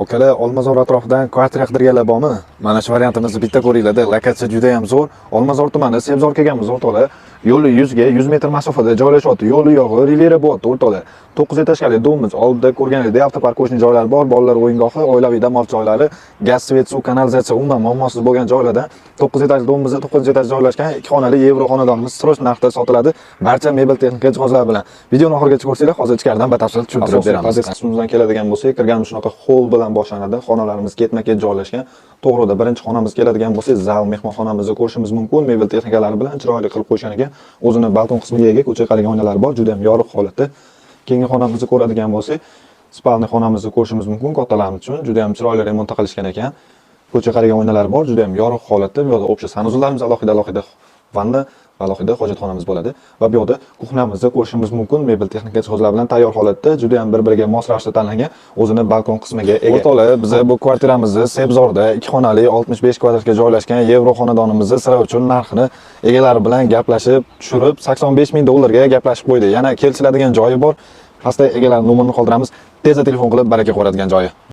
Okalar, Olmazor atrofidan kvartira qidirganlar bormi? Mana shu variantimizni bitta ko'ringlar-da. Lokatsiya juda ham zo'r. Olmazor tumani, Sebzor kelganmiz o'rtoqlar. Yo'li 100 metr masofada joylashyapti. Yo'li yog'i, Riviera bo'lyapti o'rtoqlar. 9 etajli domimiz, oldida ko'rganingizdek avtopark qo'shni joylari bor, bolalar o'yingohi, oilaviy dam olish joylari, gaz, svet, suv, kanalizatsiya umuman muammosiz bo'lgan joylarda 9 etajli domimizda 9 etaj joylashgan 2 xonali Yevro xonadonimiz sroch narxda sotiladi. Barcha mebel texnika jihozlar bilan. Videoni oxirigacha ko'rsanglar, hozir ichkaridan batafsil tushuntirib beramiz. Asosimizdan keladigan bo'lsak, kirganimiz shunaqa hol bilan boshlanadi. Xonalarimiz ketma-ket joylashgan. To'g'rida birinchi xonamizga keladigan bo'lsak, zal mehmonxonamizni ko'rishimiz mumkin. Mebel texnikalari bilan chiroyli qilib qo'yishgan ekan. O'zini balkon qismiga ega, ko'chaga qaragan oynalar bor, juda ham yorug' holatda. Keyingi xonamizni ko'radigan bo'lsak, spalni xonamizni ko'rishimiz mumkin. Kattalarimiz uchun juda ham chiroyli remont qilishgan ekan. Ko'chaga qaragan oynalar bor, juda ham yorug' holatda. Bu yerda o'pcha sanuzullarimiz alohida vanna, alohida hojatxonamiz bo'ladi va bu yerda kuxnyamizni ko'rishimiz mumkin. Mebel texnika jihozlar bilan tayyor holatda, juda ham bir-biriga mos ravishda tanlangan o'zini balkon qismiga ega. O'rtoqlar, biz bu kvartiramizni Sebzorda 2 xonali 65 kvadratga joylashgan Yevro xonadonimizni sira uchun narxini egalari bilan gaplashib, tushirib $85,000 ga gaplashib qo'ydi. Yana kelishiladigan joyi bor. Pastda egalar nomerini qoldiramiz. Tezda telefon qilib baraka ko'radigan joyi.